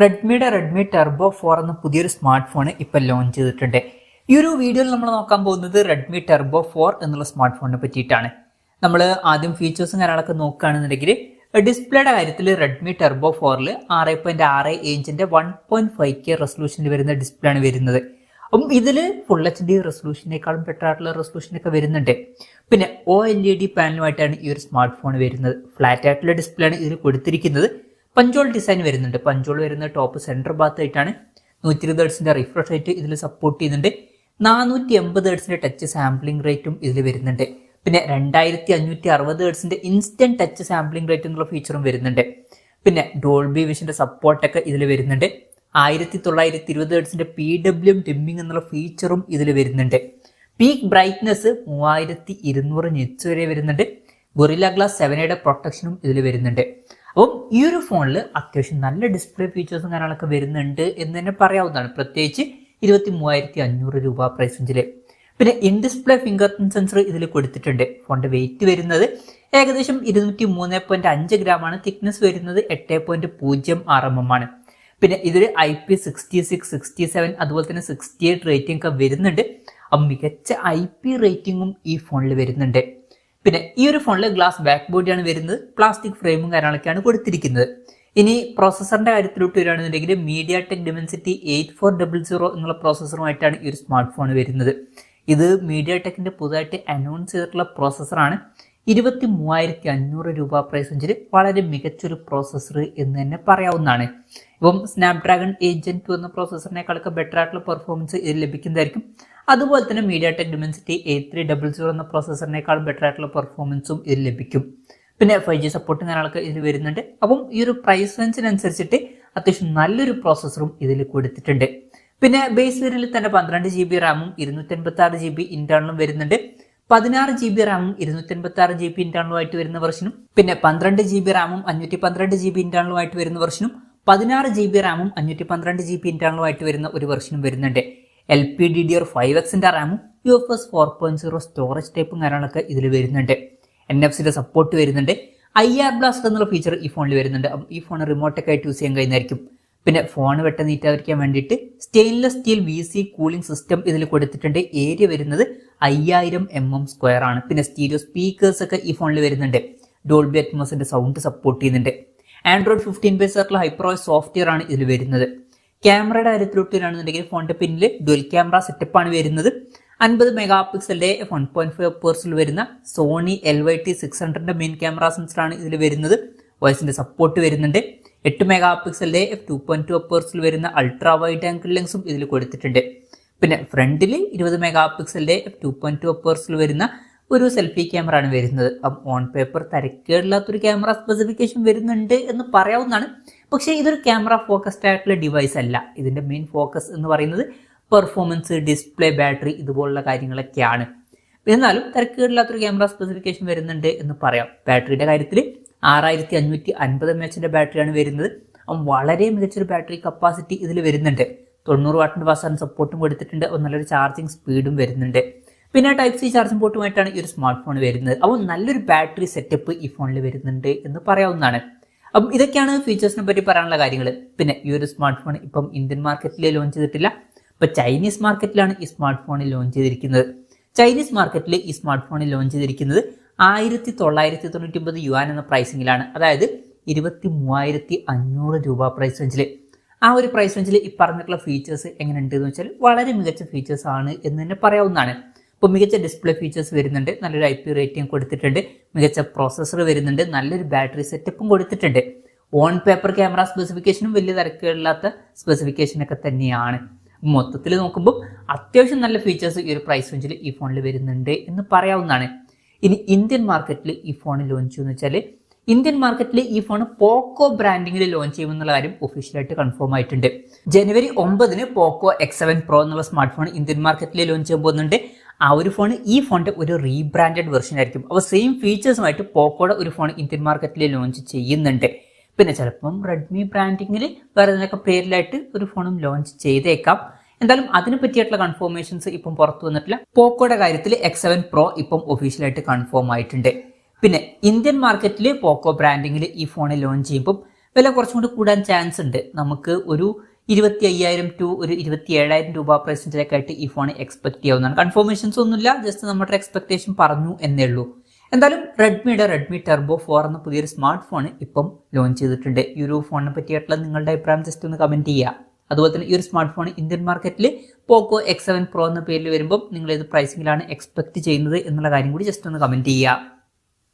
Redmi Turbo 4 എന്ന പുതിയൊരു smart phone ഇപ്പോൾ ലോഞ്ച് ചെയ്തിട്ടുണ്ട്. ഈ ഒരു വീഡിയോയിൽ നമ്മൾ നോക്കാൻ പോകുന്നത് റെഡ്മി ടെർബോ 4 എന്നുള്ള സ്മാർട്ട് ഫോണിനെ പറ്റിയിട്ടാണ്. നമ്മൾ ആദ്യം ഫീച്ചേഴ്സും കാര്യങ്ങളൊക്കെ നോക്കുകയാണെന്നുണ്ടെങ്കിൽ ഡിസ്പ്ലേയുടെ കാര്യത്തിൽ റെഡ്മി ടെർബോ 4ൽ 6.6 ഇഞ്ചിന്റെ 1.5K റെസൊല്യൂഷനിൽ വരുന്ന ഡിസ്പ്ലേ ആണ് വരുന്നത്. അപ്പം ഇതിൽ ഫുൾ HD റെസൊല്യൂഷനേക്കാളും ബെറ്റർ ആയിട്ടുള്ള റെസൊല്യൂഷനൊക്കെ വരുന്നുണ്ട്. പിന്നെ OLED പാനലുമായിട്ടാണ് ഈ ഒരു സ്മാർട്ട് ഫോൺ വരുന്നത്. ഫ്ലാറ്റ് ആയിട്ടുള്ള ഡിസ്പ്ലേ ആണ് ഇതിൽ കൊടുത്തിരിക്കുന്നത്. പഞ്ചോൾ ഡിസൈൻ വരുന്നുണ്ട്. പഞ്ചോൾ വരുന്ന ടോപ്പ് സെൻറ്റർ ഭാഗത്തായിട്ടാണ്. 120 ഹെർട്സിന്റെ റിഫ്രഷ് റേറ്റ് ഇതിൽ സപ്പോർട്ട് ചെയ്യുന്നുണ്ട്. 480 ഹെർട്സിന്റെ ടച്ച് സാമ്പിളിംഗ് റേറ്റും ഇതിൽ വരുന്നുണ്ട്. പിന്നെ 2560 ഹെർട്സിന്റെ ഇൻസ്റ്റന്റ് ടച്ച് സാമ്പിളിംഗ് റേറ്റ് എന്നുള്ള ഫീച്ചറും വരുന്നുണ്ട്. പിന്നെ ഡോൾബി വിഷന്റെ സപ്പോർട്ടൊക്കെ ഇതിൽ വരുന്നുണ്ട്. 1920 ഹെർട്സിന്റെ PWM ഡിമ്മിംഗ് എന്നുള്ള ഫീച്ചറും ഇതിൽ വരുന്നുണ്ട്. പീക്ക് ബ്രൈറ്റ്നസ് 3200 നിറ്റ്സ് വരെ വരുന്നുണ്ട്. ഗൊറില്ല ഗ്ലാസ് 7യുടെ പ്രൊട്ടക്ഷനും ഇതിൽ വരുന്നുണ്ട്. അപ്പം ഈ ഒരു ഫോണിൽ അത്യാവശ്യം നല്ല ഡിസ്പ്ലേ ഫീച്ചേഴ്സും കാര്യങ്ങളൊക്കെ വരുന്നുണ്ട് എന്ന് തന്നെ പറയാവുന്നതാണ്. പ്രത്യേകിച്ച് 23,500 രൂപ പ്രൈസ് റേഞ്ചിൽ. പിന്നെ in display finger print sensor ഇതിൽ കൊടുത്തിട്ടുണ്ട്. ഫോണിന്റെ വെയിറ്റ് വരുന്നത് ഏകദേശം 203.5 ഗ്രാമാണ്. തിക്നെസ് വരുന്നത് 8.06 mm ആണ്. പിന്നെ ഇതൊരു IP66, 67 അതുപോലെ തന്നെ 68 റേറ്റിംഗ് ഒക്കെ വരുന്നുണ്ട്. അപ്പം മികച്ച IP റേറ്റിംഗും ഈ ഫോണിൽ വരുന്നുണ്ട്. പിന്നെ ഈ ഒരു ഫോണിൽ ഗ്ലാസ് ബാക്ക് ബോഡിയാണ് വരുന്നത്. പ്ലാസ്റ്റിക് ഫ്രെയിമും കാര്യങ്ങളൊക്കെയാണ് കൊടുത്തിരിക്കുന്നത്. ഇനി പ്രോസസറിന്റെ കാര്യത്തിലോട്ട് വരികയാണെന്നുണ്ടെങ്കിൽ MediaTek Dimensity 8400 എന്നുള്ള പ്രോസസറുമായിട്ടാണ് ഈ ഒരു സ്മാർട്ട് ഫോൺ വരുന്നത്. ഇത് MediaTekന്റെ പുതുതായിട്ട് അനൗൺസ് ചെയ്തിട്ടുള്ള പ്രോസസറാണ്. 23,500 രൂപ പ്രൈസ് റേഞ്ചിൽ വളരെ മികച്ചൊരു പ്രോസസർ എന്ന് തന്നെ പറയാവുന്നതാണ്. ഇപ്പം സ്നാപ്ഡ്രാഗൺ 8 Gen 2 എന്ന പ്രോസസറിനേക്കാളൊക്കെ ബെറ്റർ ആയിട്ടുള്ള പെർഫോമൻസ് ഇതിൽ ലഭിക്കുന്നതായിരിക്കും. അതുപോലെ തന്നെ MediaTek Dimensity 8300 എന്ന പ്രോസസറിനേക്കാളും ബെറ്റർ ആയിട്ടുള്ള പെർഫോമൻസും ഇതിൽ ലഭിക്കും. പിന്നെ 5G സപ്പോർട്ടും കാര്യങ്ങളൊക്കെ ഇതിൽ വരുന്നുണ്ട്. അപ്പം ഈ ഒരു പ്രൈസ് റേഞ്ചിനനുസരിച്ചിട്ട് അത്യാവശ്യം നല്ലൊരു പ്രോസസറും ഇതിൽ കൊടുത്തിട്ടുണ്ട്. പിന്നെ ബേസ് വേരിയന്റിൽ തന്നെ 12 GB റാമും 256 GB ഇന്റേണലും വരുന്നുണ്ട്. 16 GB റാമും 256 GB ഇന്റേണലുമായിട്ട് വരുന്ന വെർഷനും പിന്നെ 12 GB റാമും 512 GB ഇന്റേണലുമായിട്ട് വരുന്ന വെർഷനും 16 GB റാമും 512 GB ഇന്റേണലുമായിട്ട് വരുന്ന ഒരു വെർഷനും വരുന്നുണ്ട്. LPDDR5Xന്റെ റാമും UFS 4.0 സ്റ്റോറേജ് ടൈപ്പും കാര്യങ്ങളൊക്കെ ഇതിൽ വരുന്നുണ്ട്. NFC സപ്പോർട്ട് വരുന്നുണ്ട്. IR ബ്ലാസ്റ്റർ എന്നുള്ള ഫീച്ചർ ഈ ഫോണിൽ വരുന്നുണ്ട്. ഈ ഫോൺ റിമോട്ടൊക്കെ ആയിട്ട് യൂസ് ചെയ്യാൻ കഴിയുന്നതായിരിക്കും. പിന്നെ ഫോൺ നീറ്റാതിരിക്കാൻ വേണ്ടിയിട്ട് stainless steel VC cooling system ഇതിൽ കൊടുത്തിട്ടുണ്ട്. ഏരിയ വരുന്നത് 5000 mm² ആണ്. പിന്നെ സ്റ്റീരിയോ സ്പീക്കേഴ്സ് ഒക്കെ ഈ ഫോണിൽ വരുന്നുണ്ട്. ഡോൾബി അറ്റ്മോസിന്റെ സൗണ്ട് സപ്പോർട്ട് ചെയ്യുന്നുണ്ട്. Android 15 ബേസ് ആയിട്ടുള്ള ഹൈപ്രോസ് സോഫ്റ്റ്വെയർ ആണ് ഇതിൽ വരുന്നത്. ക്യാമറയുടെ കാര്യത്തിലോട്ട് വരികയാണെന്നുണ്ടെങ്കിൽ ഫോണിന്റെ പിന്നിൽ ഡുവൽ ക്യാമറ സെറ്റപ്പ് ആണ് വരുന്നത്. 50 മെഗാ പിക്സലിന്റെ 1.5 പേഴ്സിൽ വരുന്ന സോണി LYT600ന്റെ മെയിൻ ക്യാമറ സെൻസറാണ് ഇതിൽ വരുന്നത്. വോയിസിന്റെ സപ്പോർട്ട് വരുന്നുണ്ട്. 8 മെഗാ പിക്സലിന്റെ f2.2 പേഴ്സിൽ വരുന്ന അൾട്രാ വൈഡ് ആംഗിൾ ലെൻസും ഇതിൽ കൊടുത്തിട്ടുണ്ട്. പിന്നെ ഫ്രണ്ടിൽ 20 മെഗാ പിക്സലിന്റെ f2.2 പേഴ്സിൽ വരുന്ന ഒരു സെൽഫി ക്യാമറ ആണ് വരുന്നത്. ഓൺ പേപ്പർ തരക്കേടില്ലാത്തൊരു ക്യാമറ സ്പെസിഫിക്കേഷൻ വരുന്നുണ്ട് എന്ന് പറയാവുന്നതാണ്. പക്ഷേ ഇതൊരു ക്യാമറ ഫോക്കസ്ഡ് ആയിട്ടുള്ള ഡിവൈസ് അല്ല. ഇതിന്റെ മെയിൻ ഫോക്കസ് എന്ന് പറയുന്നത് പെർഫോമൻസ്, ഡിസ്പ്ലേ, ബാറ്ററി ഇതുപോലുള്ള കാര്യങ്ങളൊക്കെയാണ്. എന്നാലും തരക്കേടില്ലാത്തൊരു ക്യാമറ സ്പെസിഫിക്കേഷൻ വരുന്നുണ്ട് എന്ന് പറയാം. ബാറ്ററിയുടെ കാര്യത്തിൽ 6550 mAh ബാറ്ററിയാണ് വരുന്നത്. വളരെ മികച്ചൊരു ബാറ്ററി കപ്പാസിറ്റി ഇതിൽ വരുന്നുണ്ട്. 90 വാട്ടിന്റെ ഫാസ്റ്റ് സപ്പോർട്ടും കൊടുത്തിട്ടുണ്ട്. നല്ലൊരു ചാർജിങ് സ്പീഡും വരുന്നുണ്ട്. പിന്നെ Type-C ചാർജിംഗ് പോർട്ടുമായിട്ടാണ് ഈ ഒരു സ്മാർട്ട് ഫോൺ വരുന്നത്. അപ്പോൾ നല്ലൊരു ബാറ്ററി സെറ്റപ്പ് ഈ ഫോണിൽ വരുന്നുണ്ട് എന്ന് പറയാവുന്നതാണ്. അപ്പം ഇതൊക്കെയാണ് ഫീച്ചേഴ്സിനെ പറ്റി പറയാനുള്ള കാര്യങ്ങൾ. പിന്നെ ഈ ഒരു സ്മാർട്ട് ഫോൺ ഇപ്പം ഇന്ത്യൻ മാർക്കറ്റിൽ ലോഞ്ച് ചെയ്തിട്ടില്ല. ഇപ്പം ചൈനീസ് മാർക്കറ്റിലാണ് ഈ സ്മാർട്ട് ഫോൺ ലോഞ്ച് ചെയ്തിരിക്കുന്നത്. ചൈനീസ് മാർക്കറ്റിൽ ഈ സ്മാർട്ട് ഫോൺ ലോഞ്ച് ചെയ്തിരിക്കുന്നത് 1999 യുവാൻ എന്ന പ്രൈസിങ്ങിലാണ്. അതായത് 23,500 രൂപ പ്രൈസ് റേഞ്ചിൽ. ആ ഒരു പ്രൈസ് റേഞ്ചിൽ ഈ പറഞ്ഞിട്ടുള്ള ഫീച്ചേഴ്സ് എങ്ങനെയുണ്ട് എന്ന് വെച്ചാൽ വളരെ മികച്ച ഫീച്ചേഴ്സ് ആണ് എന്ന് തന്നെ പറയാവുന്നതാണ്. ഇപ്പോൾ മികച്ച ഡിസ്പ്ലേ ഫീച്ചേഴ്സ് വരുന്നുണ്ട്. നല്ലൊരു IP റേറ്റിംഗ് കൊടുത്തിട്ടുണ്ട്. മികച്ച പ്രോസസ്സർ വരുന്നുണ്ട്. നല്ലൊരു ബാറ്ററി സെറ്റപ്പും കൊടുത്തിട്ടുണ്ട്. ഓൺ പേപ്പർ ക്യാമറ സ്പെസിഫിക്കേഷനും വലിയ തിരക്കുകളില്ലാത്ത സ്പെസിഫിക്കേഷനൊക്കെ തന്നെയാണ്. മൊത്തത്തിൽ നോക്കുമ്പോൾ അത്യാവശ്യം നല്ല ഫീച്ചേഴ്സ് ഈ ഒരു പ്രൈസ് റേഞ്ചിൽ ഈ ഫോണിൽ വരുന്നുണ്ട് എന്ന് പറയാവുന്നതാണ്. ഇനി ഇന്ത്യൻ മാർക്കറ്റിൽ ഈ ഫോൺ ലോഞ്ച് ചെയ്യുമെന്ന് വെച്ചാൽ ഇന്ത്യൻ മാർക്കറ്റിൽ ഈ ഫോൺ പോക്കോ ബ്രാൻഡിങ്ങിൽ ലോഞ്ച് ചെയ്യുമെന്നുള്ള കാര്യം ഒഫീഷ്യലായിട്ട് കൺഫേം ആയിട്ടുണ്ട്. ജനുവരി 9 പോക്കോ X7 Pro എന്നുള്ള സ്മാർട്ട് ഫോൺ ഇന്ത്യൻ മാർക്കറ്റിൽ ലോഞ്ച് ചെയ്യാൻ പോകുന്നുണ്ട്. ആ ഒരു ഫോൺ ഈ ഫോണിന്റെ ഒരു റീബ്രാൻഡഡ് വെർഷൻ ആയിരിക്കും. അപ്പോൾ സെയിം ഫീച്ചേഴ്സുമായിട്ട് പോക്കോയുടെ ഒരു ഫോൺ ഇന്ത്യൻ മാർക്കറ്റിൽ ലോഞ്ച് ചെയ്യുന്നുണ്ട്. പിന്നെ ചിലപ്പം റെഡ്മി ബ്രാൻഡിങ്ങിൽ വേറെ ഏതൊക്കെ പേരിലായിട്ട് ഒരു ഫോണും ലോഞ്ച് ചെയ്തേക്കാം. എന്തായാലും അതിനെ പറ്റിയിട്ടുള്ള കൺഫർമേഷൻസ് ഇപ്പം പുറത്തു വന്നിട്ടില്ല. പോക്കോയുടെ കാര്യത്തിൽ X7 Pro ഇപ്പം ഒഫീഷ്യലായിട്ട് കൺഫേം ആയിട്ടുണ്ട്. പിന്നെ ഇന്ത്യൻ മാർക്കറ്റിൽ പോക്കോ ബ്രാൻഡിങ്ങിൽ ഈ ഫോൺ ലോഞ്ച് ചെയ്യുമ്പോൾ വില കുറച്ചും കൂടി കൂടാൻ ചാൻസ് ഉണ്ട്. നമുക്ക് ഒരു 25,000 ടു ഒരു 27,000 രൂപ പ്രൈസിൻ്റെയൊക്കെ ആയിട്ട് ഈ ഫോൺ എക്സ്പെക്ട് ചെയ്യാവുന്നതാണ്. കൺഫർമേഷൻസ് ഒന്നുമില്ല, ജസ്റ്റ് നമ്മുടെ എക്സ്പെക്ടേഷൻ പറഞ്ഞു എന്നേ ഉള്ളൂ. എന്തായാലും റെഡ്മി ടെർബോ 4 എന്ന പുതിയൊരു സ്മാർട്ട് ഫോൺ ഇപ്പം ലോഞ്ച് ചെയ്തിട്ടുണ്ട്. ഈ ഒരു ഫോണിനെ പറ്റിയിട്ടുള്ള നിങ്ങളുടെ അഭിപ്രായം ജസ്റ്റ് ഒന്ന് കമന്റ് ചെയ്യുക. അതുപോലെ തന്നെ ഈ ഒരു സ്മാർട്ട് ഫോൺ ഇന്ത്യൻ മാർക്കറ്റിൽ പോക്കോ X7 Pro എന്ന പേരിൽ വരുമ്പോൾ നിങ്ങൾ ഏത് പ്രൈസിങ്ങിലാണ് എക്സ്പെക്ട് ചെയ്യുന്നത് എന്നുള്ള കാര്യം കൂടി ജസ്റ്റ് ഒന്ന് കമന്റ് ചെയ്യുക.